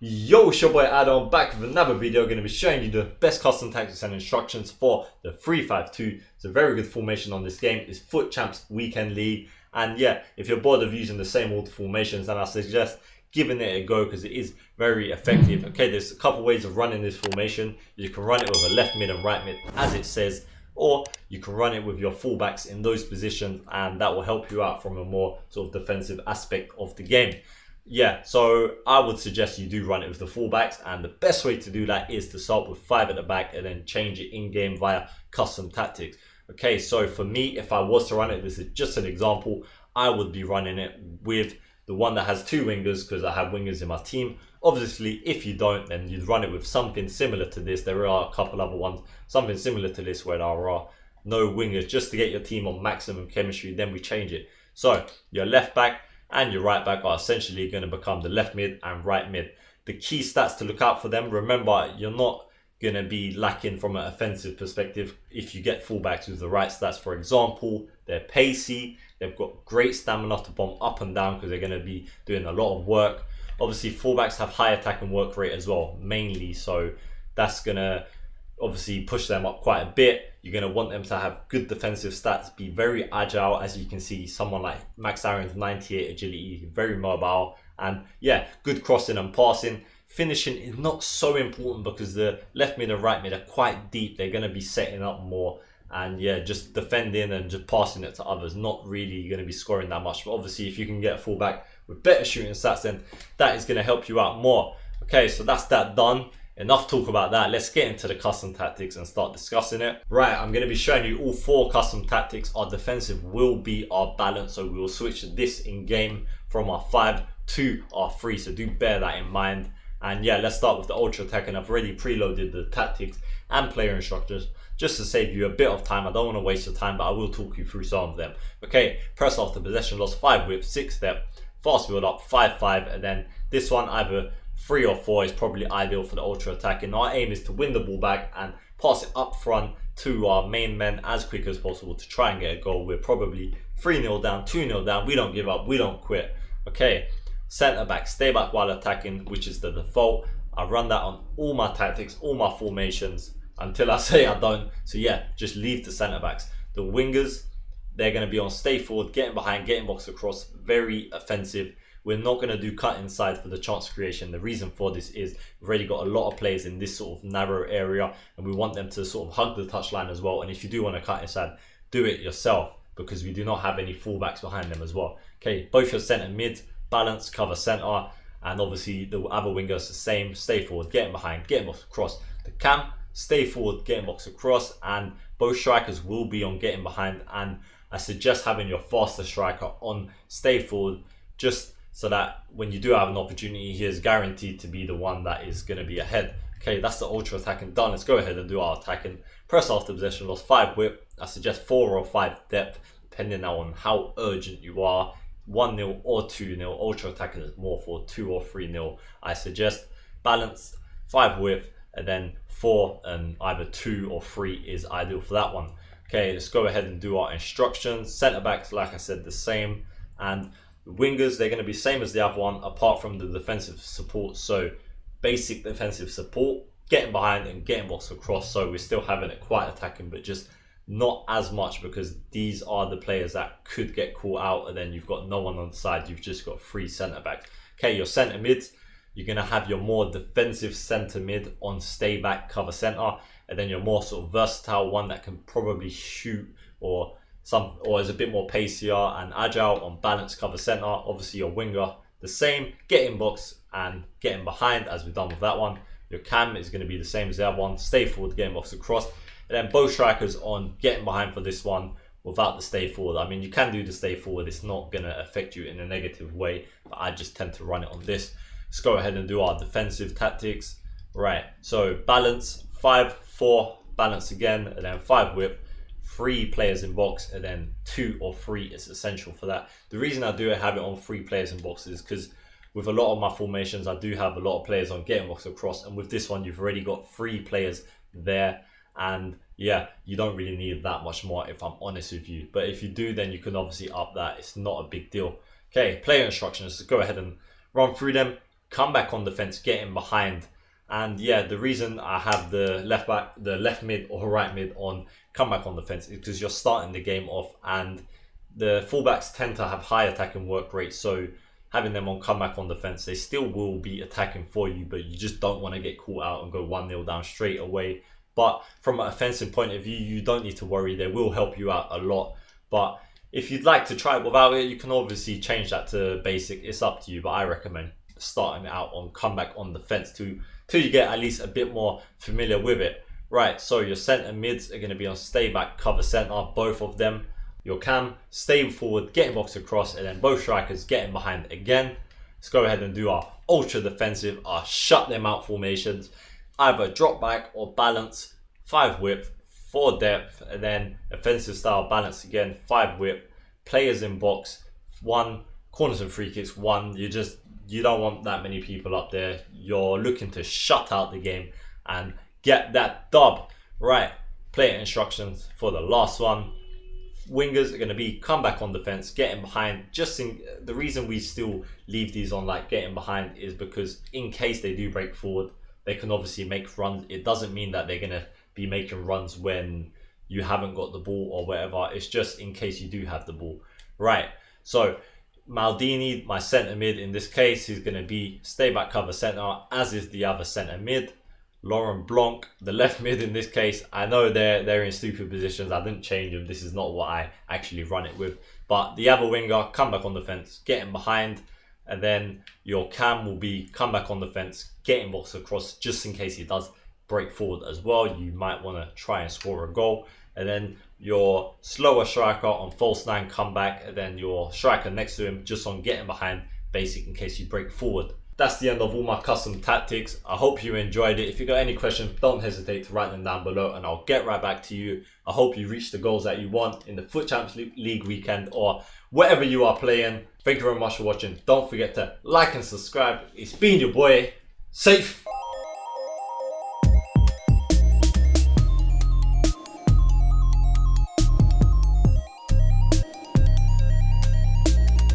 Yo, it's your boy Adam back with another video. Going to be showing you the best custom tactics and instructions for the 3-5-2. It's a very good formation on this game. It's Foot Champs Weekend League. And yeah, if you're bored of using the same old formations, then I suggest giving it a go because it is very effective. Okay, there's a couple ways of running this formation. You can run it with a left mid and right mid as it says, or you can run it with your fullbacks in those positions, and that will help you out from a more sort of defensive aspect of the game. Yeah, so I would suggest you do run it with the fullbacks, and the best way to do that is to start with 5 at the back and then change it in-game via custom tactics. Okay, so for me, if I was to run it, this is just an example, I would be running it with the one that has 2 wingers because I have wingers in my team. Obviously, if you don't, then you'd run it with something similar to this. There are a couple other ones, something similar to this where there are no wingers, just to get your team on maximum chemistry. Then we change it. So your left back and your right back are essentially going to become the left mid and right mid. The key stats to look out for them, remember, you're not going to be lacking from an offensive perspective if you get fullbacks with the right stats. For example, they're pacey, they've got great stamina to bomb up and down because they're going to be doing a lot of work. Obviously, fullbacks have high attack and work rate as well, mainly, so that's going to obviously push them up quite a bit. You're going to want them to have good defensive stats, be very agile. As you can see, someone like Max Aaron's 98 agility, very mobile, and yeah, good crossing and passing. Finishing is not so important because the left mid and right mid are quite deep. They're going to be setting up more, and yeah, just defending and just passing it to others, not really going to be scoring that much. But obviously, if you can get a fullback with better shooting stats, then that is going to help you out more. Okay, so that's that done. Enough talk about that. Let's get into the custom tactics and start discussing it. Right, I'm going to be showing you all 4 custom tactics. Our defensive will be our balance, so we will switch this in game from our 5 to our 3, so do bear that in mind. And yeah, let's start with the ultra attack, and I've already preloaded the tactics and player instructors just to save you a bit of time. I don't want to waste your time, but I will talk you through some of them. Okay, press after possession loss, 5 whip, 6 step, fast build up, 5-5, and then this one either 3 or 4 is probably ideal for the ultra attack, and our aim is to win the ball back and pass it up front to our main men as quick as possible to try and get a goal. We're probably 3-0 down, 2-0 down. We don't give up, we don't quit. Okay, centre back, stay back while attacking, which is the default. I run that on all my tactics, all my formations until I say I don't. So yeah, just leave the centre backs. The wingers, they're going to be on stay forward, getting behind, getting box across, very offensive. We're not going to do cut inside for the chance creation. The reason for this is we've already got a lot of players in this sort of narrow area, and we want them to sort of hug the touchline as well. And if you do want to cut inside, do it yourself because we do not have any fullbacks behind them as well. Okay, both your centre mids, balance, cover centre, and obviously the other wingers the same. Stay forward, getting behind, getting box across. The cam, stay forward, getting box across, and both strikers will be on getting behind. And I suggest having your faster striker on stay forward, just so that when you do have an opportunity, he is guaranteed to be the one that is going to be ahead. Okay, that's the ultra attacking done. Let's go ahead and do our attacking. Press after possession loss, 5 whip. I suggest 4 or 5 depth, depending on how urgent you are. 1-0 or 2-0. Ultra attacking is more for 2 or 3-0. I suggest balanced, 5 whip, and then 4 and either 2 or 3 is ideal for that one. Okay, let's go ahead and do our instructions. Centre backs, like I said, the same, and the wingers, they're going to be same as the other one apart from the defensive support. So basic defensive support, getting behind and getting box across. So we're still having it quite attacking, but just not as much because these are the players that could get caught out, and then you've got no one on the side. You've just got 3 centre backs. Okay, your centre mids, you're going to have your more defensive centre mid on stay back, cover centre, and then your more sort of versatile one that can probably shoot or is a bit more pacier and agile on balance, cover centre. Obviously your winger the same, getting box and getting behind as we've done with that one. Your cam is going to be the same as the other one, stay forward, getting box across, and then both strikers on getting behind for this one without the stay forward. I mean, you can do the stay forward, it's not going to affect you in a negative way, but I just tend to run it on this. Let's go ahead and do our defensive tactics. Right, so balance, 5-4, balance again, and then 5 whip, 3 players in box, and then 2 or 3 is essential for that. The reason I do have it on 3 players in box is because with a lot of my formations, I do have a lot of players on getting box across, and with this one, you've already got 3 players there, and yeah, you don't really need that much more if I'm honest with you. But if you do, then you can obviously up that. It's not a big deal. Okay, player instructions. Let's go ahead and run through them. come back on defense, get in behind. And yeah, the reason I have the left back, the left mid or right mid on come back on defense is because you're starting the game off, and the fullbacks tend to have high attacking work rates. So having them on comeback on defense, they still will be attacking for you, but you just don't want to get caught out and go 1-0 down straight away. But from an offensive point of view, you don't need to worry. They will help you out a lot. But if you'd like to try it without it, you can obviously change that to basic. It's up to you, but I recommend starting out on comeback on defense till you get at least a bit more familiar with it. Right, so your centre mids are going to be on stay back, cover centre, both of them. Your cam, stay forward, getting box across, and then both strikers getting behind again. Let's go ahead and do our ultra defensive, our shut them out formations. Either drop back or balance, 5 width, 4 depth, and then offensive style balance again, 5 width, players in box, 1, corners and free kicks, 1. You don't want that many people up there. You're looking to shut out the game and get that dub. Right, player instructions for the last one. Wingers are going to be come back on defense, getting behind. The reason we still leave these on like getting behind is because in case they do break forward, they can obviously make runs. It doesn't mean that they're going to be making runs when you haven't got the ball or whatever. It's just in case you do have the ball. Right, so Maldini, my centre mid in this case, is going to be stay back cover centre, as is the other centre mid. Laurent Blanc, the left mid in this case. I know they're in stupid positions. I didn't change them. This is not what I actually run it with. But the other winger, come back on defense, getting behind. And then your cam will be come back on defense, getting box across, just in case he does break forward as well. You might want to try and score a goal. And then your slower striker on false 9 comeback, and then your striker next to him just on getting behind, basic in case you break forward. That's the end of all my custom tactics. I hope you enjoyed it. If you got any questions, don't hesitate to write them down below and I'll get right back to you. I hope you reach the goals that you want in the Foot Champions League weekend or whatever you are playing. Thank you very much for watching. Don't forget to like and subscribe. It's been your boy, Safe.